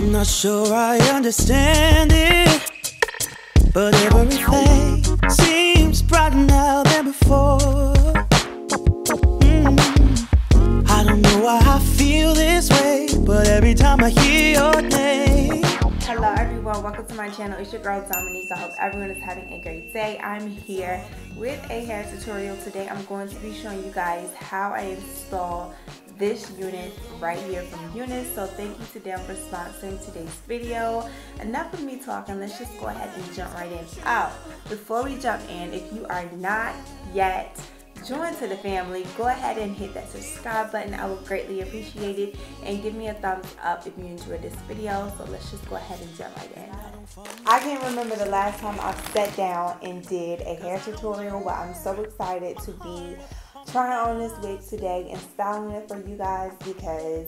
I'm not sure I understand it, but every face seems brighter now than before. I don't know why I feel this way, but every time I hear your name. Hello everyone, welcome to my channel. It's your girl Domonique. I hope everyone is having a great day. I'm here with a hair tutorial. Today I'm going to be showing you guys how I install this unit right here from Unice. So thank you to them for sponsoring today's video. Enough of me talking, let's just go ahead and jump right in. Oh, before we jump in, if you are not yet joined to the family, go ahead and hit that subscribe button. I would greatly appreciate it, and give me a thumbs up if you enjoyed this video. So let's just go ahead and jump right in. I can't remember the last time I sat down and did a hair tutorial, but I'm so excited to be trying on this wig today and styling it for you guys because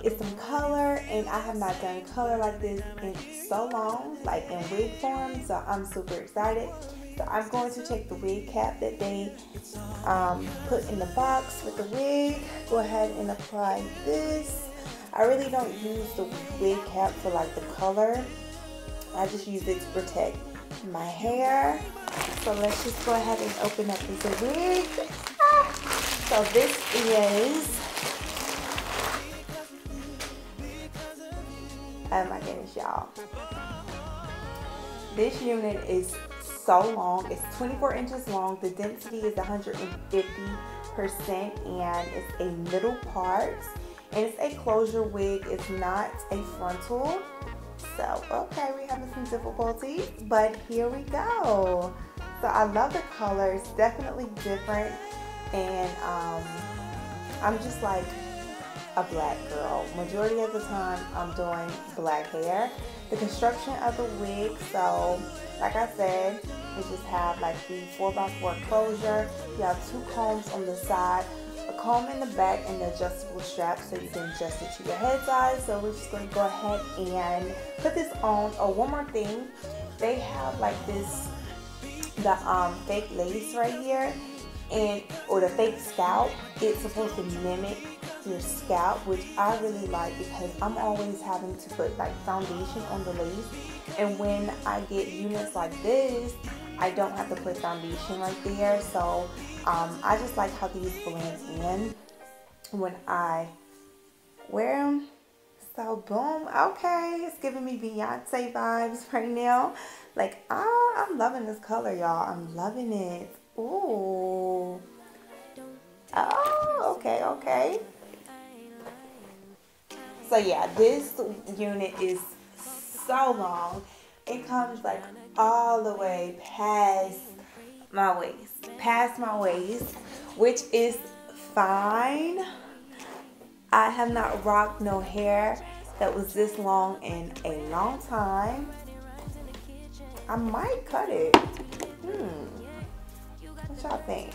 it's some color, and I have not done color like this in so long, like in wig form, so I'm super excited. So I'm going to take the wig cap that they put in the box with the wig, go ahead and apply this. I really don't use the wig cap for like the color, I just use it to protect my hair. So let's just go ahead and open up this wig. So this is, oh my goodness y'all, this unit is so long. It's 24 inches long. The density is 150%, and it's a middle part, and it's a closure wig. It's not a frontal. So okay, we're having some difficulty, but here we go. So I love the color. It's definitely different, and I'm just like a black girl. Majority of the time I'm doing black hair. The construction of the wig, so like I said, you just have like the 4x4 closure. You have two combs on the side, a comb in the back, and the adjustable strap so you can adjust it to your head size. So we're just going to go ahead and put this on. Oh, one more thing, they have like this, the fake lace right here, and or the fake scalp. It's supposed to mimic your scalp, which I really like because I'm always having to put like foundation on the lace, and when I get units like this, I don't have to put foundation right there. So I just like how these blend in when I wear them. So boom, okay, it's giving me Beyonce vibes right now. Like, I'm loving this color, y'all. I'm loving it. Ooh. Oh, okay, okay. So yeah, this unit is so long. It comes like all the way past my waist, which is fine. I have not rocked no hair that was this long in a long time. I might cut it. What y'all think?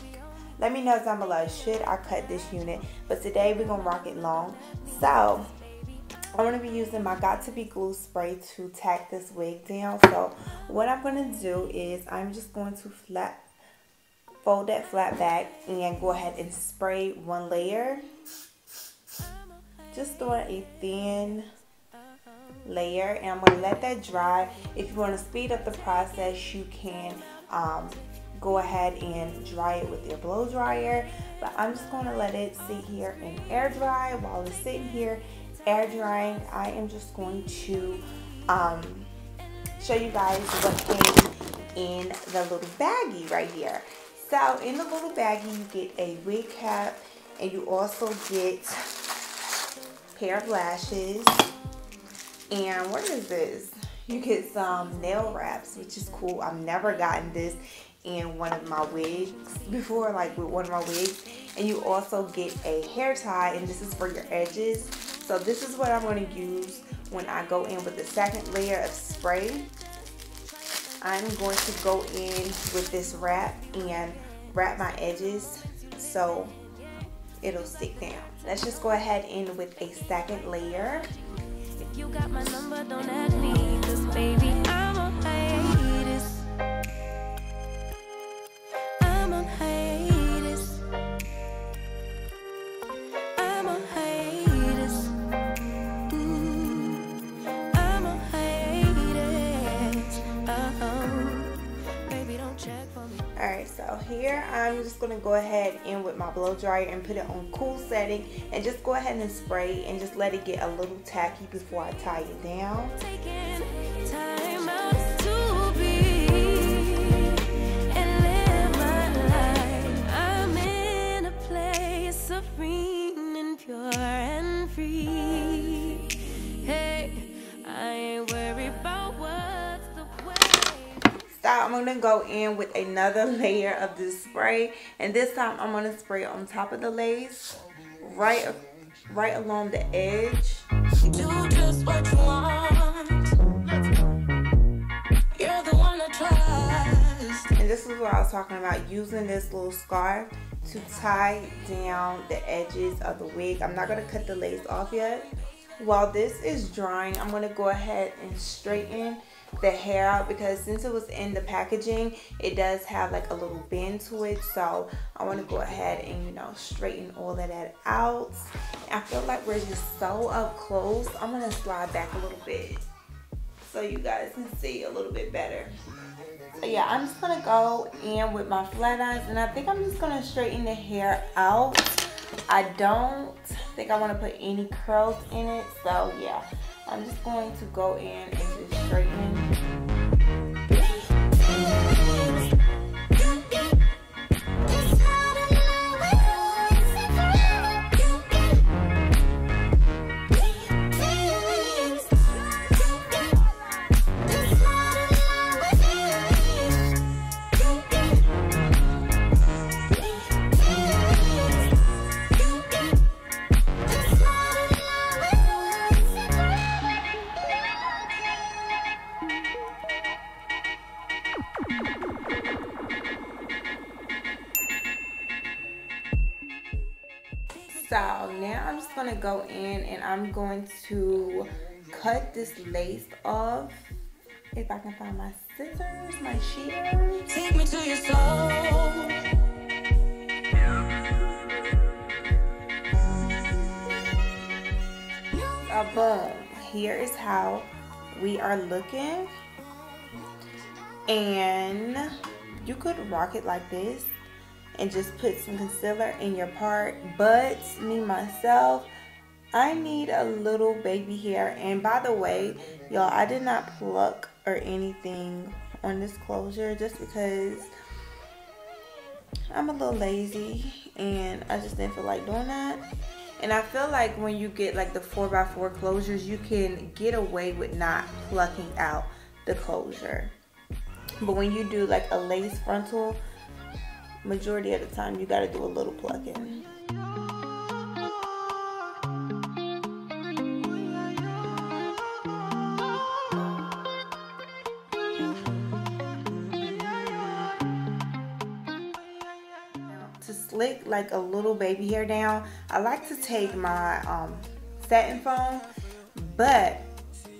Let me know down below. Should I cut this unit? But today we're gonna rock it long. So I'm going to be using my Got To Be glue spray to tack this wig down. So what I'm going to do is I'm just going to fold that flat back and go ahead and spray one layer. Just throwing a thin layer, and I'm going to let that dry. If you want to speed up the process, you can go ahead and dry it with your blow dryer. But I'm just going to let it sit here and air dry. While it's sitting here air drying, I am just going to show you guys what came in the little baggie right here. So in the little baggie, you get a wig cap, and you also get a pair of lashes, and what is this? You get some nail wraps, which is cool. I've never gotten this in one of my wigs before, like with one of my wigs. And you also get a hair tie, and this is for your edges. So this is what I'm going to use when I go in with the second layer of spray. I'm going to go in with this wrap and wrap my edges so it'll stick down. Let's just go ahead in with a second layer. If you got my number, don't ask me, 'cause baby, I'm on hiatus. I'm on hiatus. I'm on hiatus. So here I'm just going to go ahead in with my blow dryer and put it on cool setting and just go ahead and spray and just let it get a little tacky before I tie it down. Time out to be and live my life. I'm in a place serene and pure and free. Hey, I ain't worried about what's the way. So I'm going to go in with another layer of this spray, and this time I'm going to spray on top of the lace, right along the edge. Do just what you want. You're the one I trust. And this is what I was talking about, using this little scarf to tie down the edges of the wig. I'm not going to cut the lace off yet. While this is drying, I'm going to go ahead and straighten the hair out, because since it was in the packaging, it does have like a little bend to it. So I want to go ahead and, you know, straighten all of that out. I feel like we're just so up close. I'm going to slide back a little bit so you guys can see a little bit better. So yeah, I'm just going to go in with my flat irons, and I think I'm just going to straighten the hair out. I don't think I want to put any curls in it, so yeah, I'm just going to go in and just straighten. So now I'm just going to go in and I'm going to cut this lace off. If I can find my scissors, my shears. Take me to your soul. Above, here is how we are looking. And you could rock it like this and just put some concealer in your part, but me myself, I need a little baby hair. And by the way, y'all, I did not pluck or anything on this closure just because I'm a little lazy and I just didn't feel like doing that. And I feel like when you get like the 4x4 closures, you can get away with not plucking out the closure. But when you do like a lace frontal, majority of the time you got to do a little plucking. To slick like a little baby hair down, I like to take my satin foam, but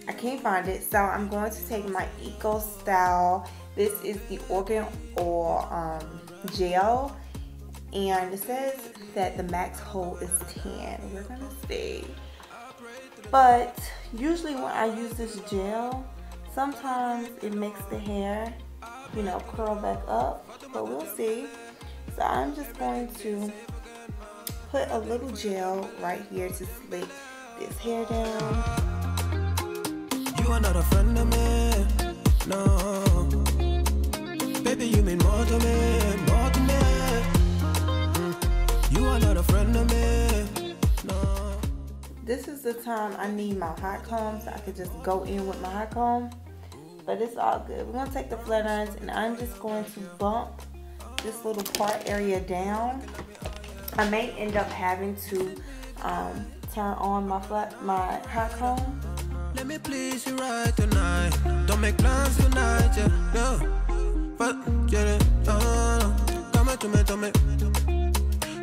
I can't find it, so I'm going to take my Eco Style. This is the Organ Oil gel, and it says that the max hold is 10. We're gonna see, but usually when I use this gel, sometimes it makes the hair, you know, curl back up, but we'll see. So I'm just going to put a little gel right here to slick this hair down. You are not a friend of me, no. Baby, you mean more to me, more to me. You are not a friend of me, no. This is the time I need my hot comb, so I could just go in with my hot comb. But it's all good. We're going to take the flat irons, and I'm just going to bump this little part area down. I may end up having to turn on my hot comb. Let me please you right tonight. Don't make plans tonight, yeah, no. But get it, come to me, to me.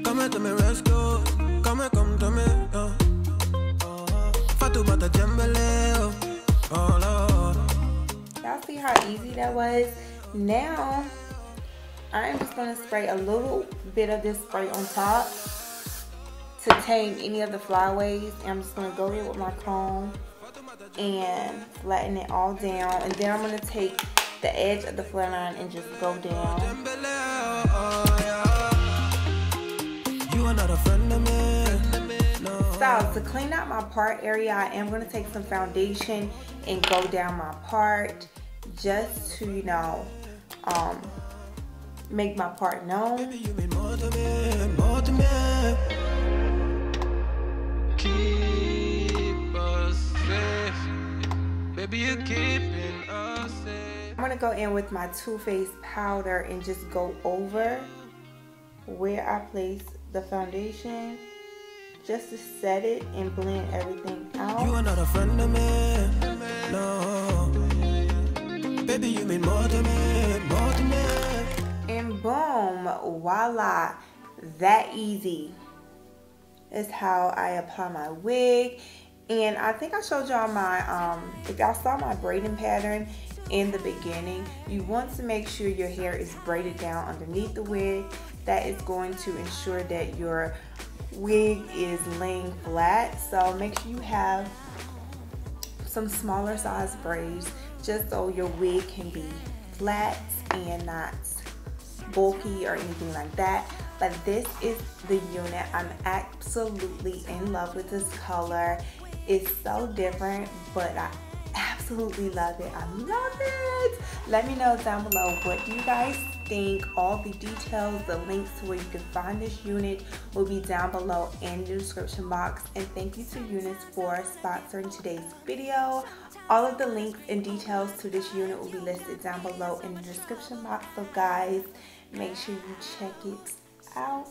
Come to me, let's go. Come to me, Fatu bata jambele, oh Lord. Y'all see how easy that was? Now I'm just going to spray a little bit of this spray on top to tame any of the flyaways. And I'm just going to go in with my comb and flatten it all down. And then I'm going to take the edge of the flat iron and just go down. You are not a friend of me. So to clean out my part area, I am going to take some foundation and go down my part just to, you know, make my part known. Baby, you mean more to me, more to me. Keep us safe. Baby, you're keeping us safe. I'm going to go in with my Too Faced powder and just go over where I placed the foundation, just to set it and blend everything out. You are not a friend of me, no. Baby, you mean more to me, more to me. And boom, voila, that easy is how I apply my wig. And I think I showed y'all my, if y'all saw my braiding pattern in the beginning, you want to make sure your hair is braided down underneath the wig. That is going to ensure that your wig is laying flat. So make sure you have some smaller size braids just so your wig can be flat and not bulky or anything like that. But this is the unit. I'm absolutely in love with this color. It's so different, but I absolutely love it. I love it. Let me know down below, what do you guys think? All the details, the links to where you can find this unit will be down below in the description box. And thank you to Unice for sponsoring today's video. All of the links and details to this unit will be listed down below in the description box. So guys, make sure you check it out.